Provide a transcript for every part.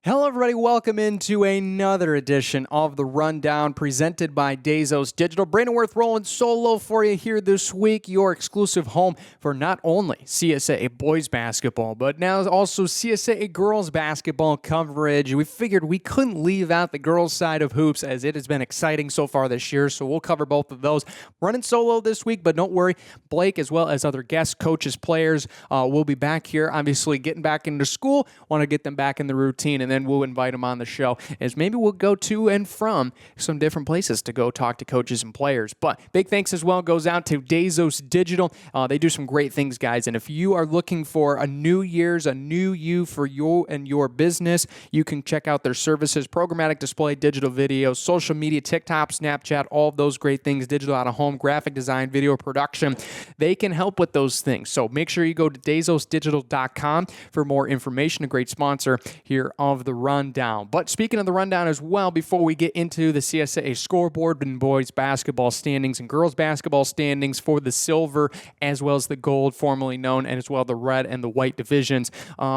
Hello, everybody. Welcome into another edition of The Rundown presented by Dazos Digital. Brandon Wirth rolling solo for you here this week, your exclusive home for not only CSAA boys basketball, but now also CSAA girls basketball coverage. We figured we couldn't leave out the girls' side of hoops as it has been exciting so far this year, so we'll cover both of those. Running solo this week, but don't worry, Blake, as well as other guests, coaches, players, will be back here, obviously getting back into school, want to get them back in the routine, and then we'll invite them on the show as maybe we'll go to and from some different places to go talk to coaches and players. But big thanks as well goes out to Dazos Digital. They do some great things, guys. And if you are looking for a new year's, a new you for you and your business, you can check out their services, programmatic display, digital video, social media, TikTok, Snapchat, all of those great things, digital out of home, graphic design, video production. They can help with those things. So make sure you go to DazosDigital.com for more information. A great sponsor here of the Rundown. But speaking of the Rundown as well, before we get into the CSAA Scoreboard and boys basketball standings and girls basketball standings for the silver as well as the gold, formerly known, and as well the red and the white divisions,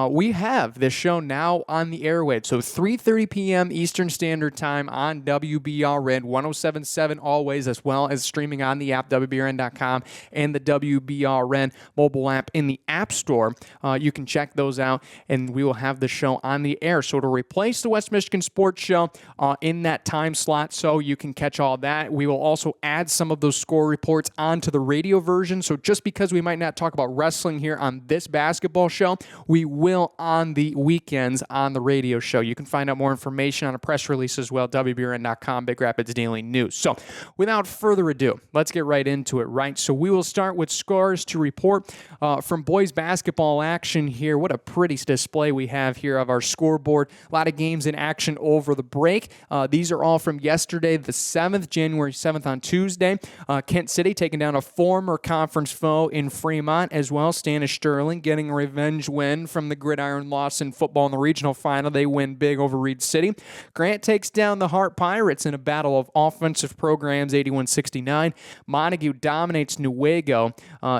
we have this show now on the airwaves. So 3:30 p.m. Eastern Standard Time on WBRN 107.7 always, as well as streaming on the app WBRN.com and the WBRN mobile app in the App Store. You can check those out, and we will have the show on the air. So to replace the West Michigan Sports Show in that time slot, so you can catch all that. We will also add some of those score reports onto the radio version. So just because we might not talk about wrestling here on this basketball show, we will on the weekends on the radio show. You can find out more information on a press release as well, WBRN.com, Big Rapids Daily News. So without further ado, let's get right into it, right? So we will start with scores to report from boys basketball action here. What a pretty display we have here of our scoreboard. A lot of games in action over the break. These are all from yesterday, the 7th, January 7th on Tuesday. Kent City taking down a former conference foe in Fremont as well. Standish Sterling getting a revenge win from the Gridiron loss in football in the regional final. They win big over Reed City. Grant takes down the Hart Pirates in a battle of offensive programs, 81-69. Montague dominates Newaygo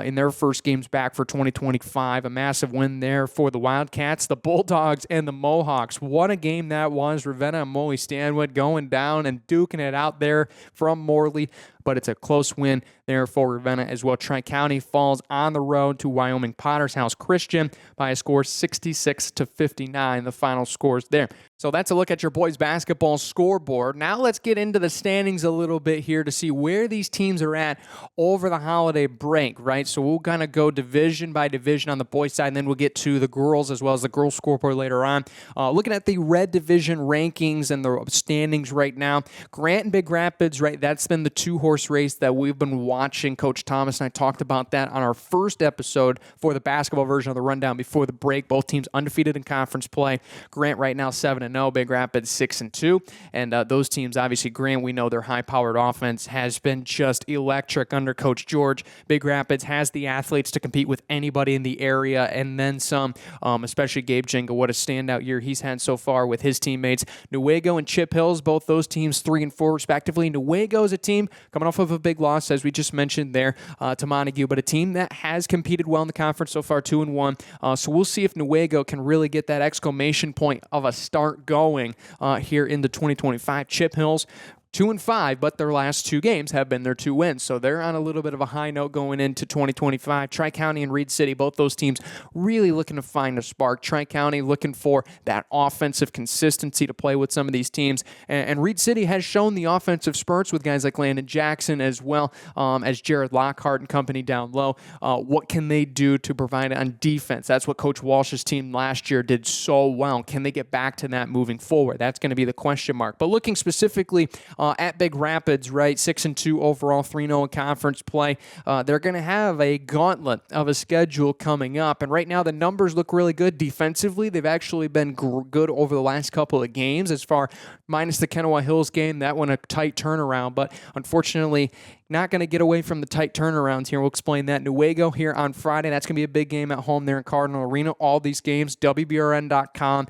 in their first games back for 2025. A massive win there for the Wildcats. The Bulldogs and the Mohawks. What a game that was. Ravenna and Morley Stanwood going down and duking it out there from Morley. But it's a close win there for Ravenna as well. Tri-County falls on the road to Wyoming Potter's House Christian by a score 66-59. The final scores there. So that's a look at your boys basketball scoreboard. Now let's get into the standings a little bit here to see where these teams are at over the holiday break, right? So we'll kind of go division by division on the boys side, and then we'll get to the girls as well as the girls scoreboard later on. Looking at the red division rankings and the standings right now, Grant and Big Rapids, right? That's been the two-horse race that we've been watching. Coach Thomas and I talked about that on our first episode for the basketball version of the Rundown before the break. Both teams undefeated in conference play. Grant right now 7-0, Big Rapids 6-2. And those teams, obviously, Grant, we know their high-powered offense has been just electric under Coach George. Big Rapids has the athletes to compete with anybody in the area and then some, especially Gabe Jenga. What a standout year he's had so far with his teammates. Newaygo and Chip Hills, both those teams 3-4 respectively. Newaygo is a team coming off of a big loss, as we just mentioned there, to Montague, but a team that has competed well in the conference so far, 2-1. So we'll see if Newaygo can really get that exclamation point of a start going here in the 2025. Chip Hills 2-5, but their last two games have been their 2 wins. So they're on a little bit of a high note going into 2025. Tri-County and Reed City, both those teams really looking to find a spark. Tri-County looking for that offensive consistency to play with some of these teams. And Reed City has shown the offensive spurts with guys like Landon Jackson as well as Jared Lockhart and company down low. What can they do to provide on defense? That's what Coach Walsh's team last year did so well. Can they get back to that moving forward? That's going to be the question mark. But looking specifically at Big Rapids, right, 6-2 overall, 3-0 in conference play. They're going to have a gauntlet of a schedule coming up, and right now the numbers look really good defensively. They've actually been good over the last couple of games, as far minus the Kennewa Hills game. That one a tight turnaround, but unfortunately, not going to get away from the tight turnarounds here. We'll explain that. Newaygo here on Friday. That's going to be a big game at home there in Cardinal Arena. All these games, WBRN.com,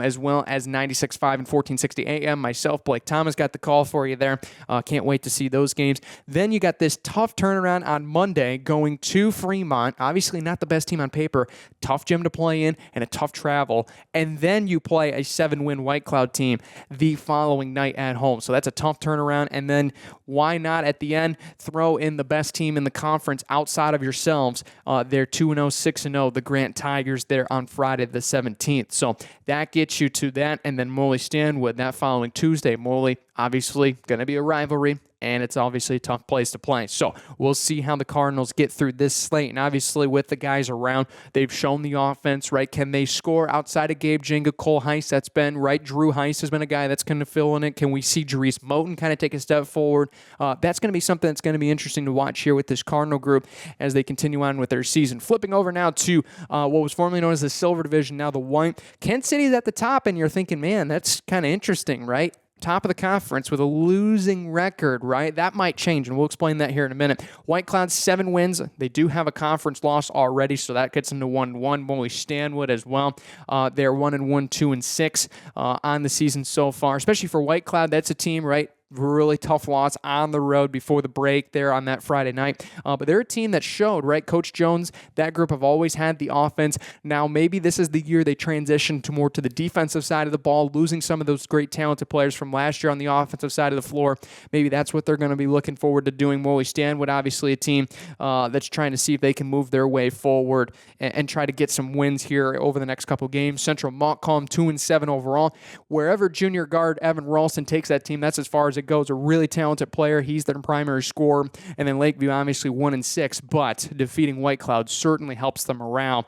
as well as 96.5 and 1460 AM. Myself, Blake Thomas, got the call for you there. Can't wait to see those games. Then you got this tough turnaround on Monday going to Fremont. Obviously not the best team on paper. Tough gym to play in and a tough travel. And then you play a 7-win White Cloud team the following night at home. So that's a tough turnaround. And then why not at the end throw in the best team in the conference outside of yourselves? They're 2-0, 6-0, the Grant Tigers there on Friday the 17th. So that gets you to that. And then Morley Stanwood that following Tuesday. Morley, obviously, going to be a rivalry. And it's obviously a tough place to play. So we'll see how the Cardinals get through this slate. And obviously with the guys around, they've shown the offense, right? Can they score outside of Gabe Jenga, Cole Heiss? That's been, right? Drew Heiss has been a guy that's going to fill in it. Can we see Jerice Moten kind of take a step forward? That's going to be something that's going to be interesting to watch here with this Cardinal group as they continue on with their season. Flipping over now to what was formerly known as the Silver Division, now the White. Kent City's at the top, and you're thinking, man, that's kind of interesting, right? Top of the conference with a losing record, right? That might change, and we'll explain that here in a minute. White Cloud, 7 wins. They do have a conference loss already, so that gets them to 1-1. Morley Stanwood as well. They're 1-1, 2-6 on the season so far, especially for White Cloud. That's a team, right? Really tough loss on the road before the break there on that Friday night. But they're a team that showed, right? Coach Jones, that group have always had the offense. Now, maybe this is the year they transition to more to the defensive side of the ball, losing some of those great talented players from last year on the offensive side of the floor. Maybe that's what they're going to be looking forward to doing. Morley Stanwood, obviously a team that's trying to see if they can move their way forward and try to get some wins here over the next couple games. Central Montcalm, 2-7 overall. Wherever junior guard Evan Ralston takes that team, that's as far as it goes. A really talented player. He's their primary scorer. And then Lakeview, obviously 1-6, but defeating White Cloud certainly helps them around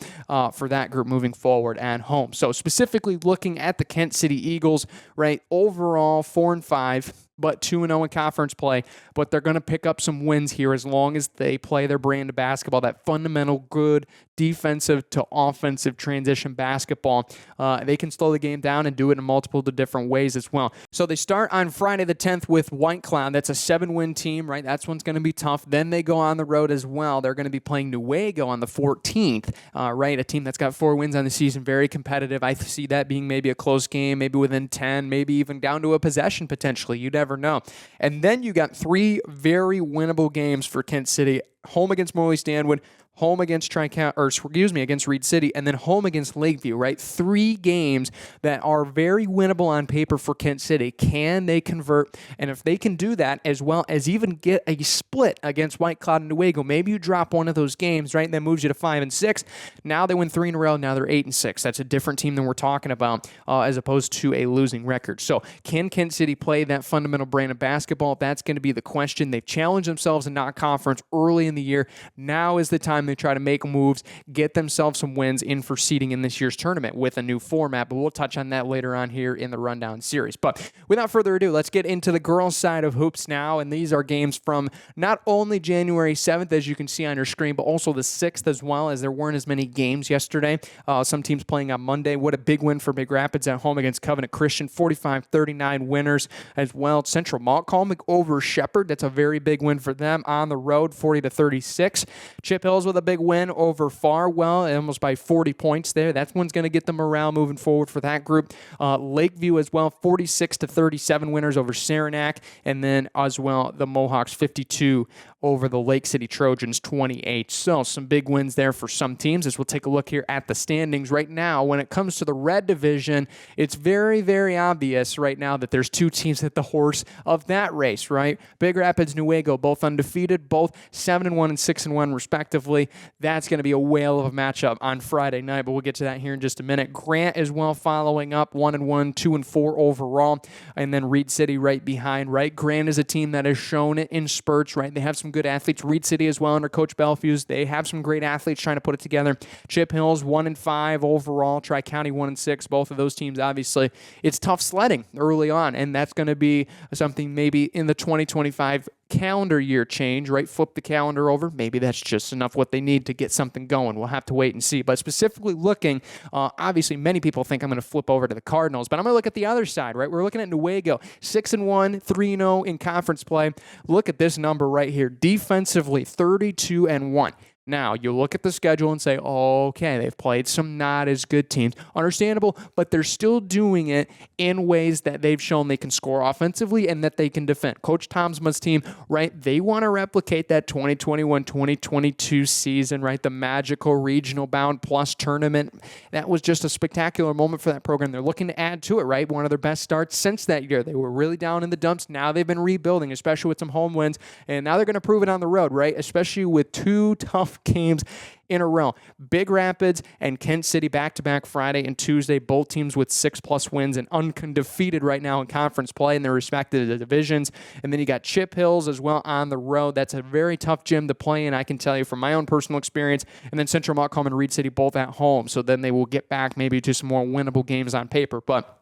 for that group moving forward at home. So specifically looking at the Kent City Eagles, right, overall 4-5, but 2-0 in conference play. But they're going to pick up some wins here as long as they play their brand of basketball, that fundamental good defensive to offensive transition basketball. They can slow the game down and do it in multiple different ways as well. So they start on Friday the 10th with White Cloud. That's a 7-win team, right? That's one's going to be tough. Then they go on the road as well. They're going to be playing Newaygo on the 14th, right? A team that's got 4 wins on the season, very competitive. I see that being maybe a close game, maybe within 10, maybe even down to a possession potentially. You never know. And then you got 3 very winnable games for Kent City. Home against Morley Stanwood, home against against Reed City, and then home against Lakeview, right? 3 games that are very winnable on paper for Kent City. Can they convert? And if they can do that, as well as even get a split against White Cloud and Newaygo, maybe you drop one of those games, right? And that moves you to 5-6. Now they win 3 in a row. Now they're 8-6. That's a different team than we're talking about, as opposed to a losing record. So can Kent City play that fundamental brand of basketball? That's going to be the question. They've challenged themselves in non-conference early in the year. Now is the time they try to make moves, get themselves some wins in for seeding in this year's tournament with a new format, but we'll touch on that later on here in the Rundown series. But without further ado, let's get into the girls' side of hoops now, and these are games from not only January 7th, as you can see on your screen, but also the 6th as well, as there weren't as many games yesterday. Some teams playing on Monday. What a big win for Big Rapids at home against Covenant Christian, 45-39 winners as well. Central Montcalm over Shepherd, that's a very big win for them on the road, 40-36. Chip Hills with a big win over Farwell, almost by 40 points there. That one's going to get them around moving forward for that group. Lakeview as well, 46-37 winners over Saranac, and then as well the Mohawks 52 over the Lake City Trojans 28. So some big wins there for some teams as we'll take a look here at the standings. Right now, when it comes to the red division, it's very, very obvious right now that there's 2 teams at the horse of that race, right? Big Rapids, Newaygo, both undefeated, both 7-1 and 6-1 respectively. That's going to be a whale of a matchup on Friday night, but we'll get to that here in just a minute. Grant as well following up, 1-1, 2-4 overall, and then Reed City right behind, right? Grant is a team that has shown it in spurts, right? They have some good athletes. Reed City as well under Coach Belfuse. They have some great athletes trying to put it together. Chip Hills 1-5 overall. Tri-County 1-6. Both of those teams, obviously, it's tough sledding early on, and that's going to be something maybe in the 2025 calendar year change, right? Flip the calendar over. Maybe that's just enough what they need to get something going. We'll have to wait and see. But specifically looking, obviously many people think I'm going to flip over to the Cardinals, but I'm going to look at the other side, right? We're looking at Newaygo, 6-1, 3-0 in conference play. Look at this number right here. Defensively, 32-1. Now, you look at the schedule and say, okay, they've played some not as good teams. Understandable, but they're still doing it in ways that they've shown they can score offensively and that they can defend. Coach Tomsma's team, right, they want to replicate that 2021-2022 season, right, the magical regional bound plus tournament. That was just a spectacular moment for that program. They're looking to add to it, right, one of their best starts since that year. They were really down in the dumps. Now they've been rebuilding, especially with some home wins, and now they're going to prove it on the road, right, especially with two tough games in a row. Big Rapids and Kent City back-to-back Friday and Tuesday, both teams with 6+ wins and undefeated right now in conference play in their respective divisions. And then you got Chip Hills as well on the road. That's a very tough gym to play in, I can tell you from my own personal experience. And then Central Montcalm and Reed City both at home. So then they will get back maybe to some more winnable games on paper. But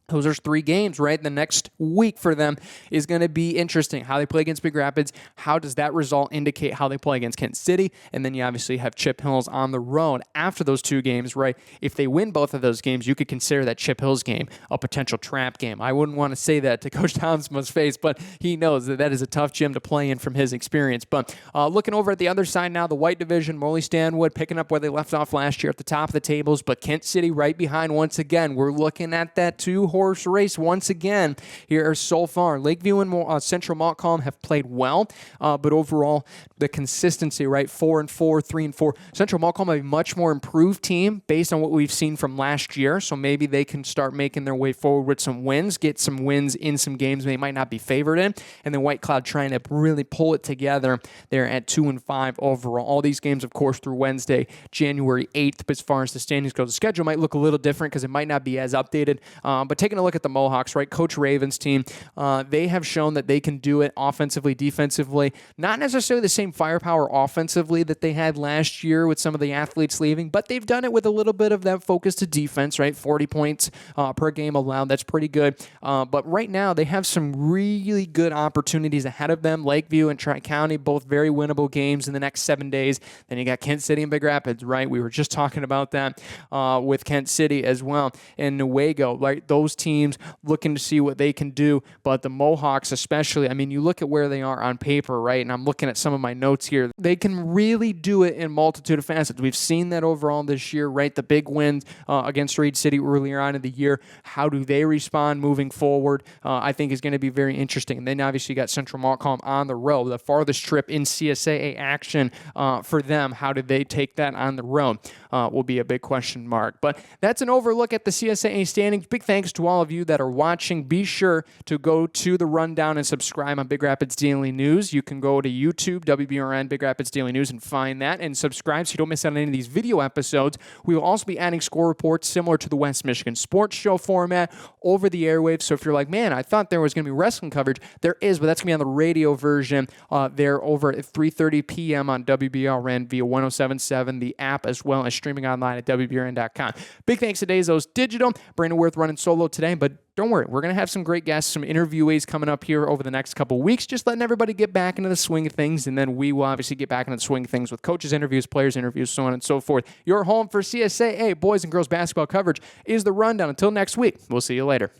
those are 3 games, right? The next week for them is going to be interesting. How they play against Big Rapids, how does that result indicate how they play against Kent City? And then you obviously have Chip Hills on the road after those 2 games, right? If they win both of those games, you could consider that Chip Hills game a potential trap game. I wouldn't want to say that to Coach Tomsma's face, but he knows that that is a tough gym to play in from his experience. But looking over at the other side now, the white division, Morley Stanwood picking up where they left off last year at the top of the tables, but Kent City right behind once again. We're looking at that 2-horse race once again here so far. Lakeview and Central Montcalm have played well, but overall the consistency, right? 4-4, 3-4. Central Montcalm a much more improved team based on what we've seen from last year, so maybe they can start making their way forward with some wins, get some wins in some games they might not be favored in, and then White Cloud trying to really pull it together there at 2-5 overall. All these games, of course, through Wednesday, January 8th, but as far as the standings go, the schedule might look a little different because it might not be as updated, but taking a look at the Mohawks, right? Coach Raven's team, they have shown that they can do it offensively, defensively. Not necessarily the same firepower offensively that they had last year with some of the athletes leaving, but they've done it with a little bit of that focus to defense, right? 40 points per game allowed. That's pretty good. But right now, they have some really good opportunities ahead of them. Lakeview and Tri-County, both very winnable games in the next 7 days. Then you got Kent City and Big Rapids, right? We were just talking about that with Kent City as well. And Newaygo, right? Those teams looking to see what they can do, but the Mohawks especially, I mean, you look at where they are on paper, right, and I'm looking at some of my notes here, they can really do it in a multitude of facets. We've seen that overall this year, right, the big wins against Reed City earlier on in the year. How do they respond moving forward, I think is going to be very interesting. And then obviously you got Central Montcalm on the road, the farthest trip in CSAA action for them. How did they take that on the road will be a big question mark. But that's an overlook at the CSAA standings. Big thanks to all of you that are watching. Be sure to go to the rundown and subscribe on Big Rapids Daily News. You can go to YouTube, WBRN, Big Rapids Daily News, and find that and subscribe so you don't miss out on any of these video episodes. We will also be adding score reports similar to the West Michigan Sports Show format over the airwaves. So if you're like, man, I thought there was going to be wrestling coverage, there is, but that's going to be on the radio version there over at 3:30 p.m. on WBRN via 107.7, the app, as well as streaming online at WBRN.com. Big thanks to Dazos Digital. Brandon Wirth running solo today, but don't worry, we're going to have some great guests, some interviewees coming up here over the next couple of weeks, just letting everybody get back into the swing of things, and then we will obviously get back into the swing of things with coaches' interviews, players' interviews, so on and so forth. Your home for CSAA Boys and Girls basketball coverage is the rundown. Until next week, we'll see you later.